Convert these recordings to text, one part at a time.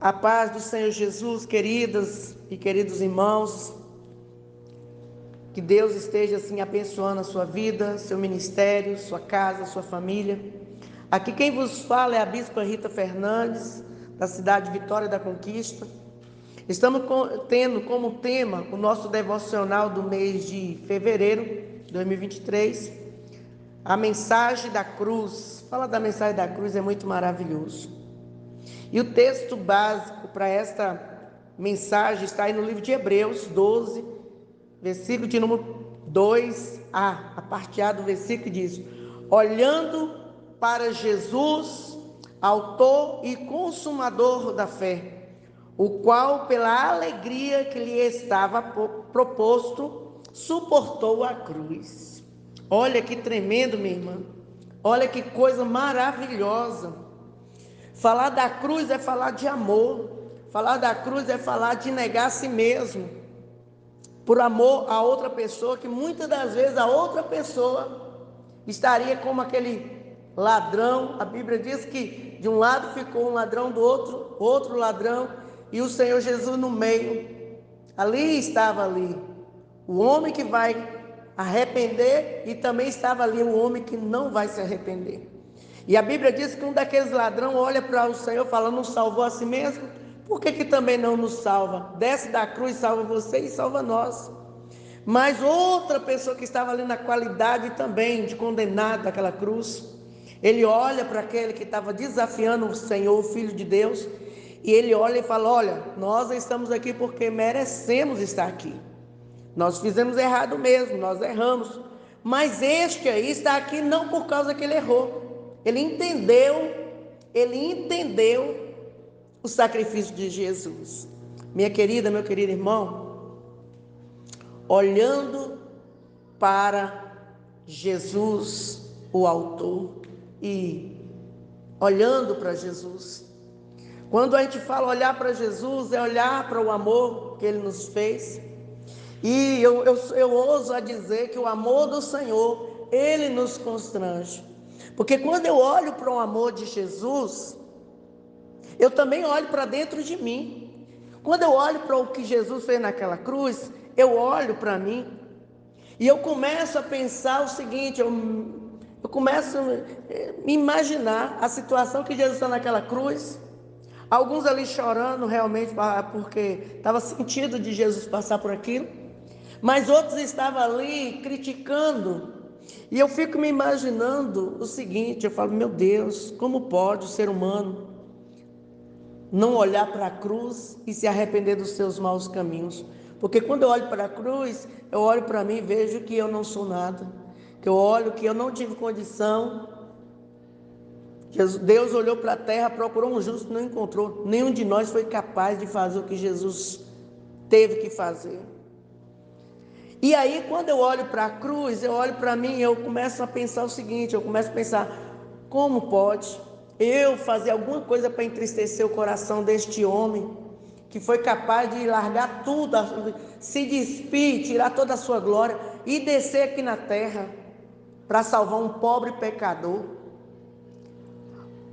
A paz do Senhor Jesus, queridas e queridos irmãos, que Deus esteja assim abençoando a sua vida, seu ministério, sua casa, sua família. Aqui quem vos fala é a Bispa Rita Fernandes, da cidade de Vitória da Conquista. Estamos tendo como tema o nosso devocional do mês de fevereiro de 2023, a mensagem da cruz. Falar da mensagem da cruz é muito maravilhoso. E o texto básico para esta mensagem está aí no livro de Hebreus 12, versículo de número 2a. A parte A do versículo diz: olhando para Jesus, autor e consumador da fé, o qual pela alegria que lhe estava proposto, suportou a cruz. Olha que tremendo, minha irmã. Olha que coisa maravilhosa. Falar da cruz é falar de amor. Falar da cruz é falar de negar a si mesmo, por amor a outra pessoa, que muitas das vezes a outra pessoa estaria como aquele ladrão. A Bíblia diz que de um lado ficou um ladrão, do outro ladrão, e o Senhor Jesus no meio. Ali estava o homem que vai arrepender, e também estava ali o homem que não vai se arrepender. E a Bíblia diz que um daqueles ladrões olha para o Senhor e fala: não salvou a si mesmo? Por que também não nos salva? Desce da cruz, salva você e salva nós. Mas outra pessoa que estava ali na qualidade também de condenado daquela cruz, ele olha para aquele que estava desafiando o Senhor, o Filho de Deus, e ele olha e fala: olha, nós estamos aqui porque merecemos estar aqui. Nós fizemos errado mesmo, nós erramos. Mas este aí está aqui não por causa que ele errou. Ele entendeu o sacrifício de Jesus. Minha querida, meu querido irmão, olhando para Jesus, o autor, e olhando para Jesus. Quando a gente fala olhar para Jesus, é olhar para o amor que Ele nos fez. E eu ouso a dizer que o amor do Senhor, Ele nos constrange. Porque quando eu olho para o amor de Jesus, eu também olho para dentro de mim. Quando eu olho para o que Jesus fez naquela cruz, eu olho para mim e eu começo a pensar o seguinte, eu começo a me imaginar a situação que Jesus está naquela cruz. Alguns ali chorando realmente porque estava sentido de Jesus passar por aquilo, mas outros estavam ali criticando. E eu fico me imaginando o seguinte, eu falo: meu Deus, como pode o ser humano não olhar para a cruz e se arrepender dos seus maus caminhos? Porque quando eu olho para a cruz, eu olho para mim e vejo que eu não sou nada, que eu olho que eu não tive condição. Deus olhou para a terra, procurou um justo, não encontrou. Nenhum de nós foi capaz de fazer o que Jesus teve que fazer. E aí, quando eu olho para a cruz, eu olho para mim, eu começo a pensar o seguinte, eu começo a pensar: como pode eu fazer alguma coisa para entristecer o coração deste homem, que foi capaz de largar tudo, se despir, tirar toda a sua glória e descer aqui na terra para salvar um pobre pecador?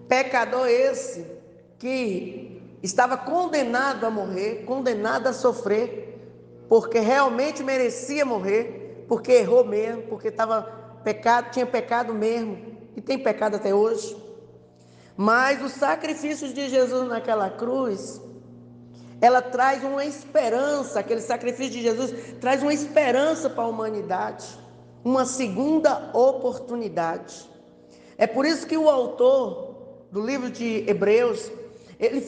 Pecador esse que estava condenado a morrer, condenado a sofrer, porque realmente merecia morrer, porque errou mesmo, porque tinha pecado mesmo, e tem pecado até hoje. Mas o sacrifício de Jesus naquela cruz, ela traz uma esperança. Aquele sacrifício de Jesus traz uma esperança para a humanidade, uma segunda oportunidade. É por isso que o autor do livro de Hebreus, ele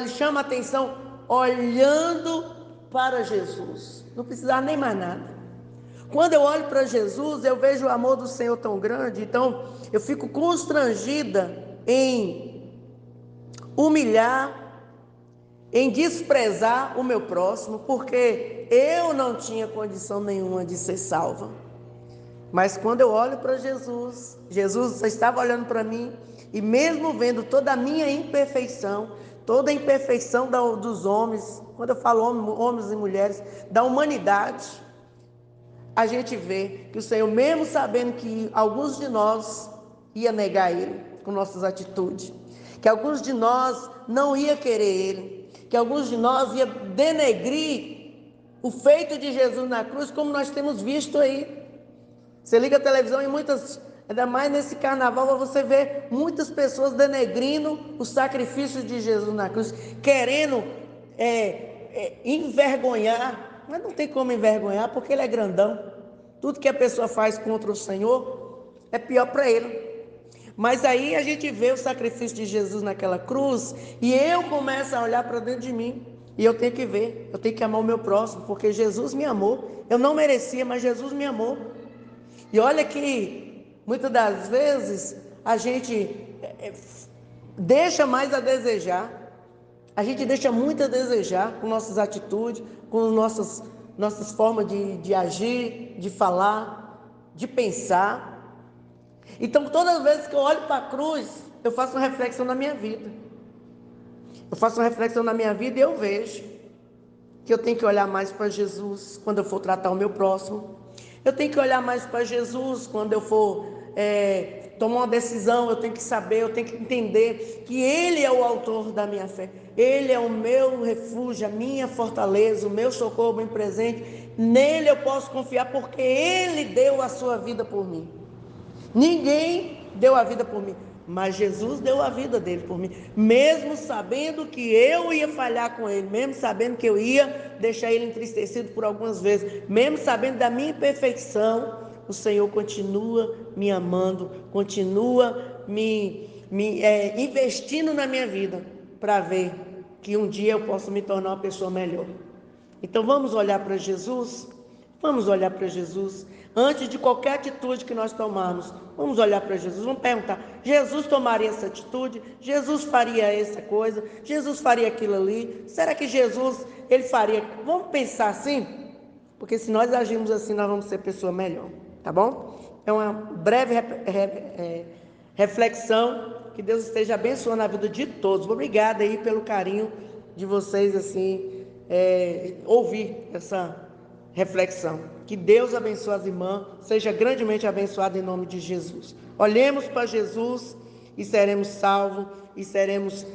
chama a atenção olhando para Jesus. Não precisava nem mais nada. Quando eu olho para Jesus, eu vejo o amor do Senhor tão grande, então eu fico constrangida em humilhar, em desprezar o meu próximo, porque eu não tinha condição nenhuma de ser salva. Mas quando eu olho para Jesus, Jesus estava olhando para mim, e mesmo vendo toda a minha imperfeição, toda a imperfeição dos homens, quando eu falo homens e mulheres, da humanidade, a gente vê que o Senhor, mesmo sabendo que alguns de nós ia negar Ele com nossas atitudes, que alguns de nós não ia querer Ele, que alguns de nós ia denegrir o feito de Jesus na cruz, como nós temos visto aí. Você liga a televisão e muitas, ainda mais nesse carnaval, você vê muitas pessoas denegrindo o sacrifício de Jesus na cruz, querendo envergonhar, mas não tem como envergonhar, porque ele é grandão. Tudo que a pessoa faz contra o Senhor é pior para ele. Mas aí a gente vê o sacrifício de Jesus naquela cruz e eu começo a olhar para dentro de mim. E eu tenho que ver, eu tenho que amar o meu próximo, porque Jesus me amou. Eu não merecia, mas Jesus me amou. E olha que muitas das vezes a gente deixa mais a desejar. A gente deixa muito a desejar com nossas atitudes, com nossas formas de agir, de falar, de pensar. Então, todas as vezes que eu olho para a cruz, eu faço uma reflexão na minha vida. Eu faço uma reflexão na minha vida e eu vejo que eu tenho que olhar mais para Jesus quando eu for tratar o meu próximo. Eu tenho que olhar mais para Jesus quando eu for tomar uma decisão. Eu tenho que saber, eu tenho que entender que Ele é o autor da minha fé. Ele é o meu refúgio, a minha fortaleza, o meu socorro bem presente. Nele eu posso confiar porque Ele deu a sua vida por mim. Ninguém deu a vida por mim, mas Jesus deu a vida dele por mim, mesmo sabendo que eu ia falhar com ele, mesmo sabendo que eu ia deixar ele entristecido por algumas vezes, mesmo sabendo da minha imperfeição, o Senhor continua me amando, continua investindo na minha vida, para ver que um dia eu posso me tornar uma pessoa melhor. Então vamos olhar para Jesus. Vamos olhar para Jesus. Antes de qualquer atitude que nós tomarmos, vamos olhar para Jesus. Vamos perguntar: Jesus tomaria essa atitude? Jesus faria essa coisa? Jesus faria aquilo ali? Será que Jesus, ele faria? Vamos pensar assim? Porque se nós agirmos assim, nós vamos ser pessoa melhor. Tá bom? É uma breve reflexão. Que Deus esteja abençoando a vida de todos. Obrigada aí pelo carinho de vocês, assim, ouvir essa reflexão. Que Deus abençoe as irmãs, seja grandemente abençoado em nome de Jesus. Olhemos para Jesus e seremos salvos e seremos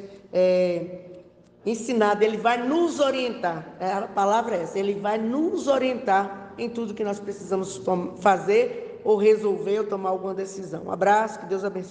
ensinados. Ele vai nos orientar, a palavra é essa, Ele vai nos orientar em tudo que nós precisamos fazer ou resolver ou tomar alguma decisão. Um abraço, que Deus abençoe.